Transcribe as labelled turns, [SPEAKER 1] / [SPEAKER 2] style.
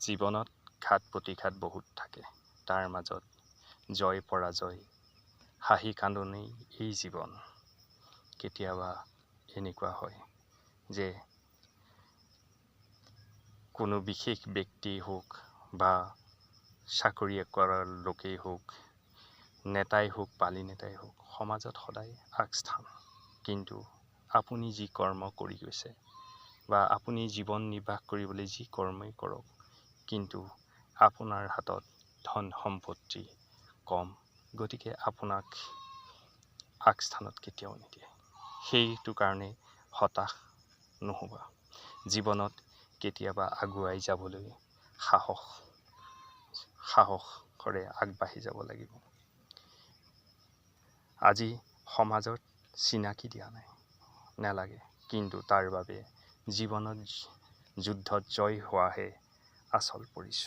[SPEAKER 1] জীৱনত ঘাত প্ৰতিঘাত বহুত থাকে। তাৰ মাজত জয় পৰাজয়, হাঁহি কান্দোনেই এই জীৱন। কেতিয়াবা এনেকুৱা হয় যে কোনো বিশেষ ব্যক্তি হওক বা চাকৰি কৰা লোকেই হওক, নেতাই হওক, পালি নেতাই হওক, সমাজত সদায় আগস্থান। কিন্তু আপুনি যি কৰ্ম কৰি গৈছে বা আপুনি জীৱন নিৰ্বাহ কৰিবলৈ যি কৰ্মই কৰক, কিন্তু আপোনাৰ হাতত ধন সম্পত্তি কম, গতিকে আপোনাক আগস্থানত কেতিয়াও নিদিয়ে। সেইটো কাৰণে হতাশ নহ'বা। জীৱনত কেতিয়াবা আগুৱাই যাবলৈ সাহসেৰে আগবাঢ়ি যাব লাগিব। আজি সমাজত চিনাকি দিয়া নালাগে, কিন্তু তাৰ বাবে জীৱনত যুদ্ধত জয় হোৱাহে আচল পৰিচয়।